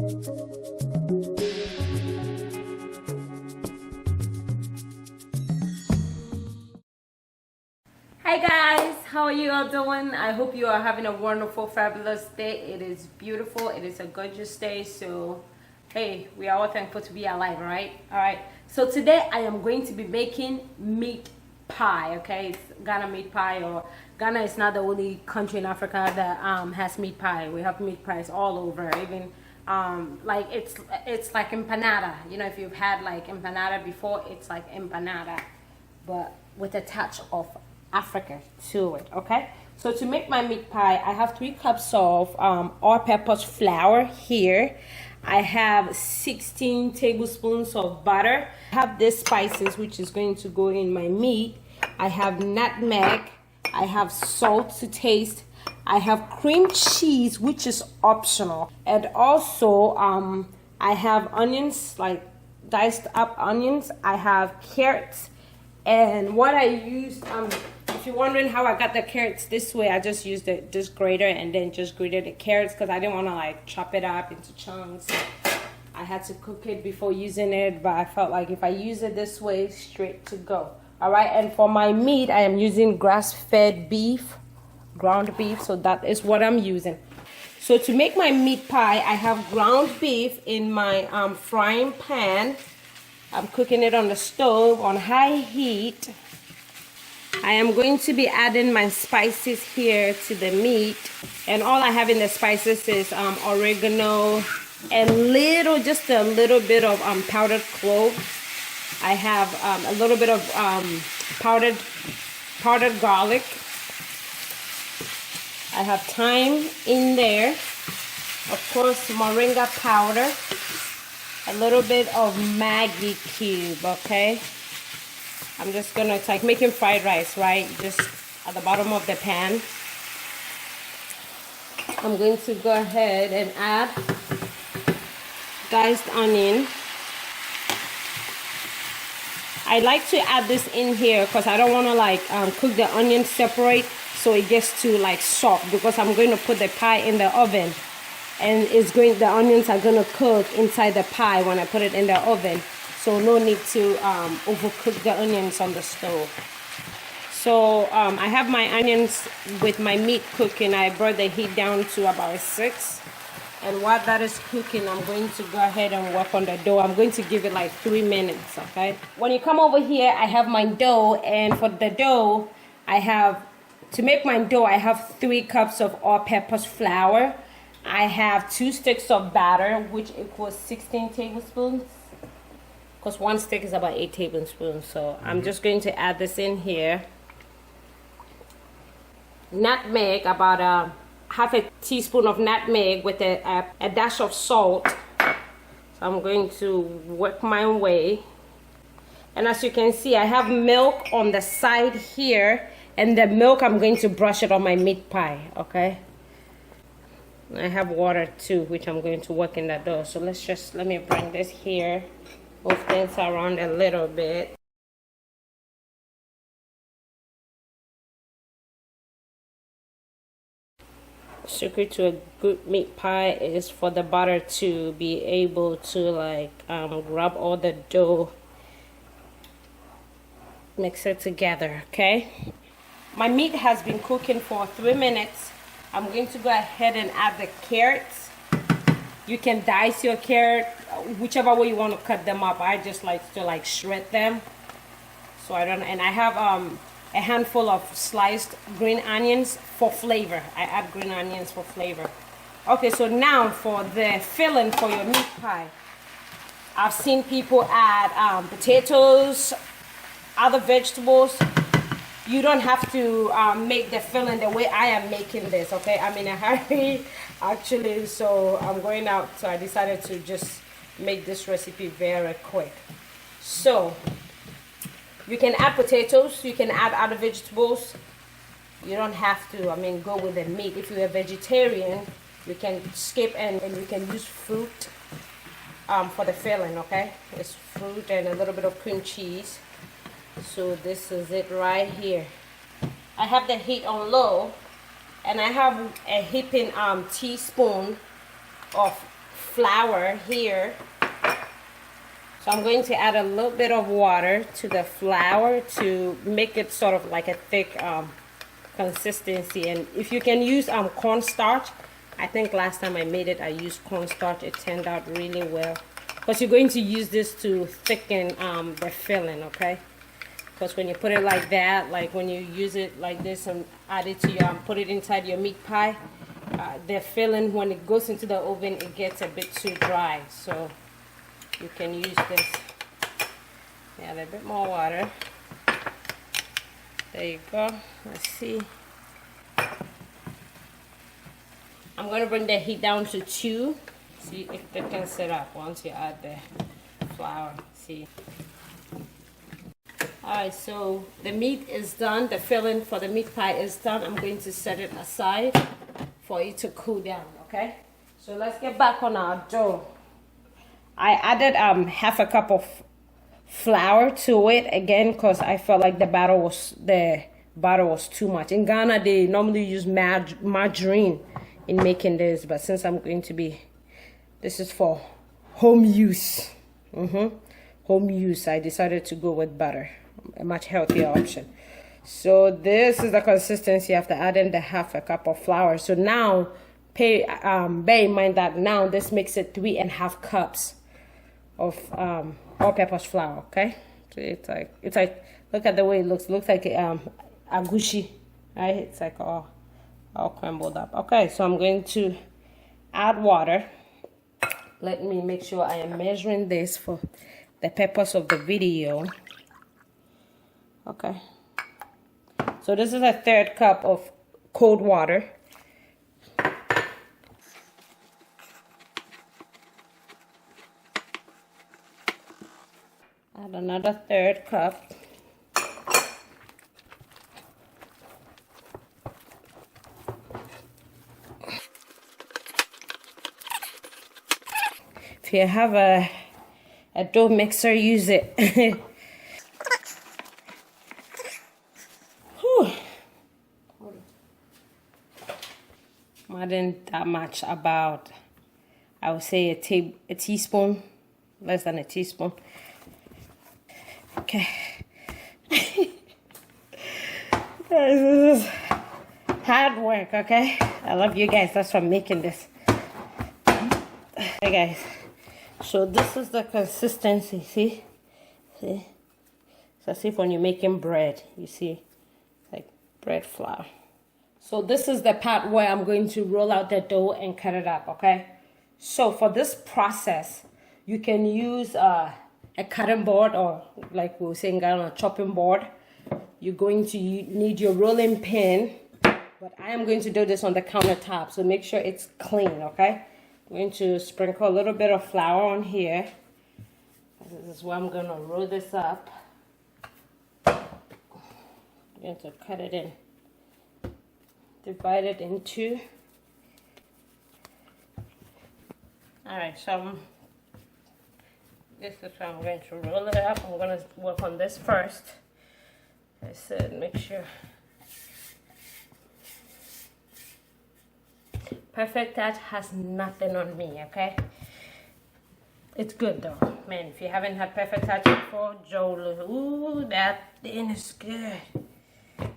Hi guys, how are you all doing? I hope you are having a wonderful, fabulous day. It is beautiful. It is a gorgeous day. So, hey, we are all thankful to be alive, right? All right. So today I am going to be making meat pie. Okay, it's Ghana meat pie. Or Ghana is not the only country in Africa that has meat pie. We have meat pies all over. Even like it's like empanada. You know, if you've had like empanada before, it's like empanada, but with a touch of Africa to it. Okay, so to make my meat pie, I have 3 cups of all-purpose flour here. I have 16 tablespoons of butter. I have these spices which is going to go in my meat. I have nutmeg. I have salt to taste. I have cream cheese, which is optional, and also I have onions, like diced up onions. I have carrots, and what I used, if you're wondering how I got the carrots this way, I just used this grater and then just grated the carrots because I didn't want to like chop it up into chunks. I had to cook it before using it, but I felt like if I use it this way, straight to go. All right, and for my meat, I am using grass-fed beef, ground beef, so that is what I'm using. So to make my meat pie, I have ground beef in my frying pan. I'm cooking it on the stove on high heat. I am going to be adding my spices here to the meat, and all I have in the spices is oregano and just a little bit of powdered clove. I have a little bit of powdered garlic. I have thyme in there, of course Moringa powder, a little bit of Maggi Cube. Okay, I'm just gonna, it's like making fried rice, right? Just at the bottom of the pan. I'm going to go ahead and add diced onion. I like to add this in here because I don't want to like cook the onion separate so it gets too like soft, because I'm going to put the pie in the oven, and the onions are going to cook inside the pie when I put it in the oven. So no need to overcook the onions on the stove. So I have my onions with my meat cooking. I brought the heat down to about 6. And while that is cooking, I'm going to go ahead and work on the dough. I'm going to give it like 3 minutes, okay? When you come over here, I have my dough. And for the dough, to make my dough, I have 3 cups of all-purpose flour. I have 2 sticks of batter, which equals 16 tablespoons. Because 1 stick is about 8 tablespoons. So I'm just going to add this in here. Nutmeg, about half a teaspoon of nutmeg with a dash of salt. So I'm going to work my way. And as you can see, I have milk on the side here. And the milk, I'm going to brush it on my meat pie, okay? I have water too, which I'm going to work in the dough. So let me bring this here. Move things around a little bit. Secret to a good meat pie is for the butter to be able to like grab all the dough, mix it together. Okay, my meat has been cooking for 3 minutes. I'm going to go ahead and add the carrots. You can dice your carrot whichever way you want to cut them up. I just like to like shred them, so I don't. And I have a handful of sliced green onions for flavor. I add green onions for flavor. Okay, so now for the filling for your meat pie. I've seen people add potatoes, other vegetables. You don't have to make the filling the way I am making this, okay? I'm in a hurry, actually, so I'm going out. So I decided to just make this recipe very quick. So you can add potatoes, you can add other vegetables. You don't have to, go with the meat. If you're a vegetarian, you can skip and you can use fruit for the filling, okay? It's fruit and a little bit of cream cheese. So this is it right here. I have the heat on low, and I have a heaping teaspoon of flour here. So I'm going to add a little bit of water to the flour to make it sort of like a thick consistency. And if you can use cornstarch, I think last time I made it, I used cornstarch. It turned out really well. Because you're going to use this to thicken the filling, okay? Because when you put it like that, like when you use it like this and add it to your, put it inside your meat pie, the filling, when it goes into the oven, it gets a bit too dry. So you can use this. Add a bit more water. There you go. Let's see. I'm going to bring the heat down to 2. See if it can sit up once you add the flour. See. Alright, so the meat is done. The filling for the meat pie is done. I'm going to set it aside for it to cool down, okay? So let's get back on our dough. I added half a cup of flour to it again because I felt like the batter was too much. In Ghana, they normally use margarine in making this, but since I'm going to be, this is for home use. Home use, I decided to go with butter, a much healthier option. So this is the consistency after adding the half a cup of flour. So now, bear in mind that now this makes it 3.5 cups of all-purpose flour. Okay, so it's like look at the way it looks. It looks like agushi, right? It's like all crumbled up. Okay, so I'm going to add water. Let me make sure I am measuring this for the purpose of the video. Okay, so this is a 1/3 cup of cold water. Add another 1/3 cup. If you have a dough mixer, use it. More than that much, about, I would say a teaspoon, less than a teaspoon. Okay. Guys, this is hard work, okay? I love you guys. That's for making this. Hey guys, so this is the consistency. See? It's as if when you're making bread, you see, like bread flour. So this is the part where I'm going to roll out the dough and cut it up, okay? So for this process, you can use a cutting board, or like we were saying, a chopping board. You're going to need your rolling pin, but I am going to do this on the countertop, so make sure it's clean, okay? I'm going to sprinkle a little bit of flour on here. This is where I'm going to roll this up. I'm going to cut it in. Divide it in 2. Alright, so this is how I'm going to roll it up. I'm going to work on this first. I said make sure. Perfect Touch has nothing on me, okay? It's good though. Man, if you haven't had Perfect Touch before, Jollof. Ooh, that thing is good.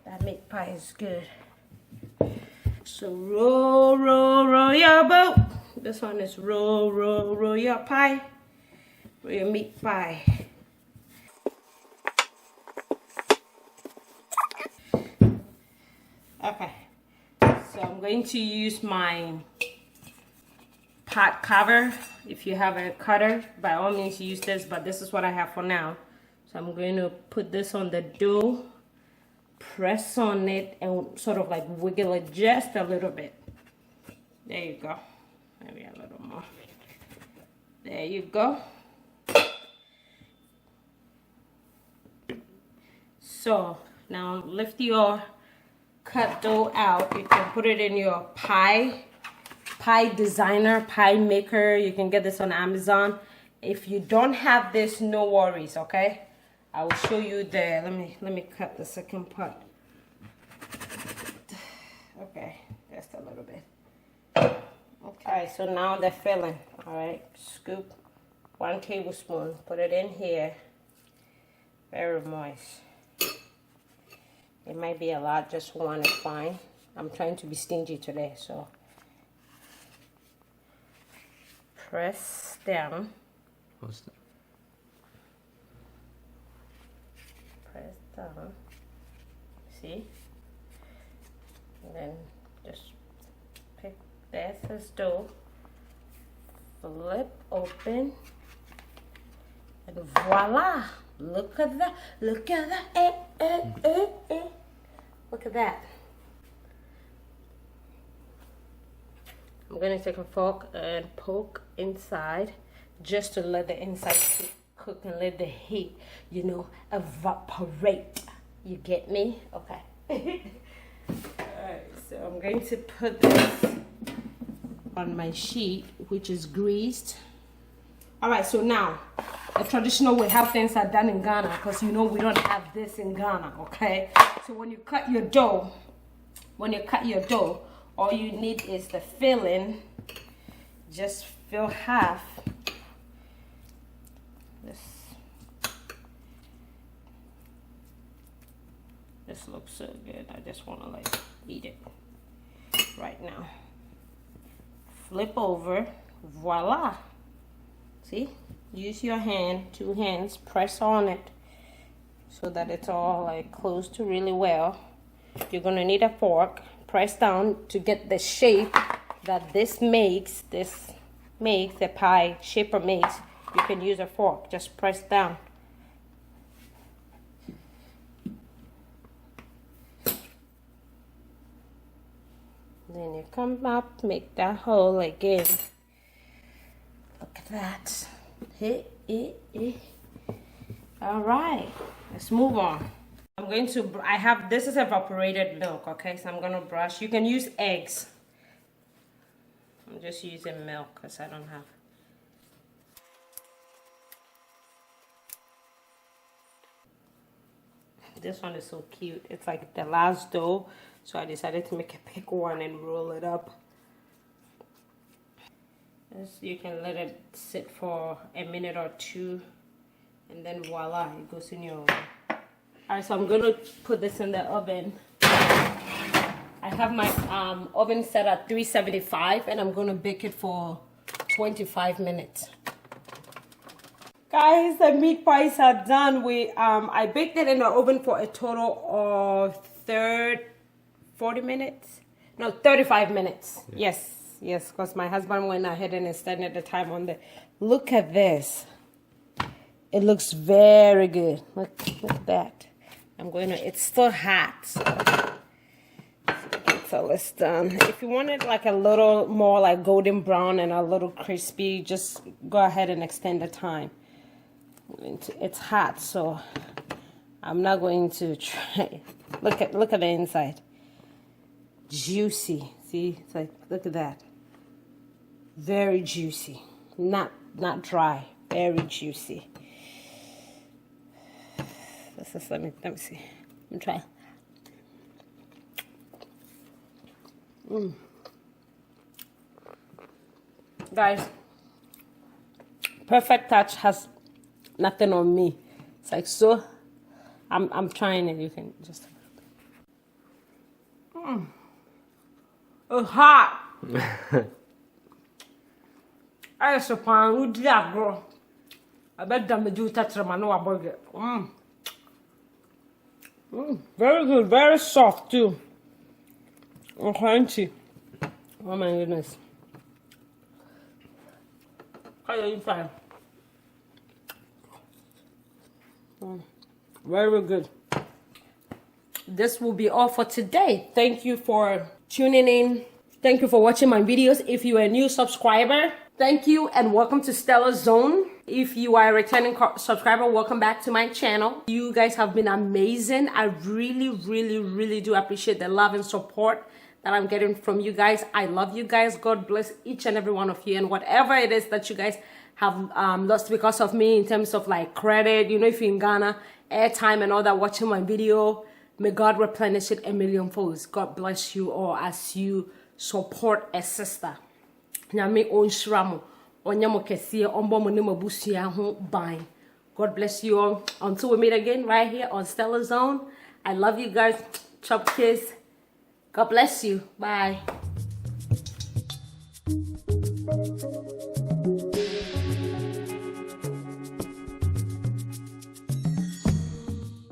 That meat pie is good. So roll your boat. This one is roll your pie. Roll your meat pie. Okay. So I'm going to use my pot cover. If you have a cutter, by all means use this, but this is what I have for now. So I'm going to put this on the dough, press on it, and sort of like wiggle it just a little bit. There you go. Maybe a little more. There you go. So now lift your cut dough out. You can put it in your pie designer, pie maker. You can get this on Amazon. If you don't have this, no worries, okay? I will show you the, let me cut the second part. Okay, just a little bit. Okay, so now the filling. All right, scoop 1 tablespoon, put it in here. Very moist. It might be a lot, just 1 is fine. I'm trying to be stingy today, so press down. What's that? Press down. See? And then just pick this dough, flip open, and voila! Look at that! Look at that! Look at that! I'm gonna take a fork and poke inside just to let the inside cook and let the heat, you know, evaporate. You get me? Okay. Alright, so I'm going to put this on my sheet, which is greased. Alright, so now the traditional way how things are done in Ghana, because you know we don't have this in Ghana, okay? So when you cut your dough, all you need is the filling. Just fill half. This looks so good. I just want to like eat it right now. Flip over. Voila. See? Use your hand, 2 hands, press on it so that it's all like closed to really well. You're gonna need a fork. Press down to get the shape that this makes, the pie shaper makes. You can use a fork, just press down. Then you come up, make that hole again. Look at that. All right, let's move on. I'm going to, this is evaporated milk, okay? So I'm gonna brush. You can use eggs. I'm just using milk because I don't have. This one is so cute. It's like the last dough. So I decided to make a big one and roll it up. You can let it sit for a minute or 2. And then voila, it goes in your oven. Alright, so I'm going to put this in the oven. I have my oven set at 375 and I'm going to bake it for 25 minutes. Guys, the meat pies are done. I baked it in the oven for a total of 40 minutes? No, 35 minutes. Yeah. Yes, because my husband went ahead and extended the time on the... Look at this. It looks very good. Look at that. It's still hot. So it's done. If you want it like a little more like golden brown and a little crispy, just go ahead and extend the time. It's hot, so I'm not going to try. Look at the inside. Juicy. See? It's like, look at that. Very juicy. Not dry. Very juicy. Let me see. Let me try. Guys, Perfect Touch has nothing on me. It's like so. I'm trying it. You can just. It's hot. I suppose who did that, bro? I bet them do touch them. I know I burger. Very good, very soft too. And crunchy. Oh my goodness. How are you fine? Very good. This will be all for today. Thank you for tuning in. Thank you for watching my videos. If you're a new subscriber, thank you and welcome to StellaZone. If you are a returning subscriber, welcome back to my channel. You guys have been amazing. I really do appreciate the love and support that I'm getting from you guys. I love you guys. God bless each and every one of you. And whatever it is that you guys have lost because of me in terms of like credit, you know, if you're in Ghana, airtime and all that, watching my video, may God replenish it a million folds. God bless you all as you support a sister. Nyame onshiramo onyamo kesiye ombo mo ne mabusia ho ban. God bless you all. Until we meet again right here on StellaZone. I love you guys. Chop kiss. God bless you. Bye.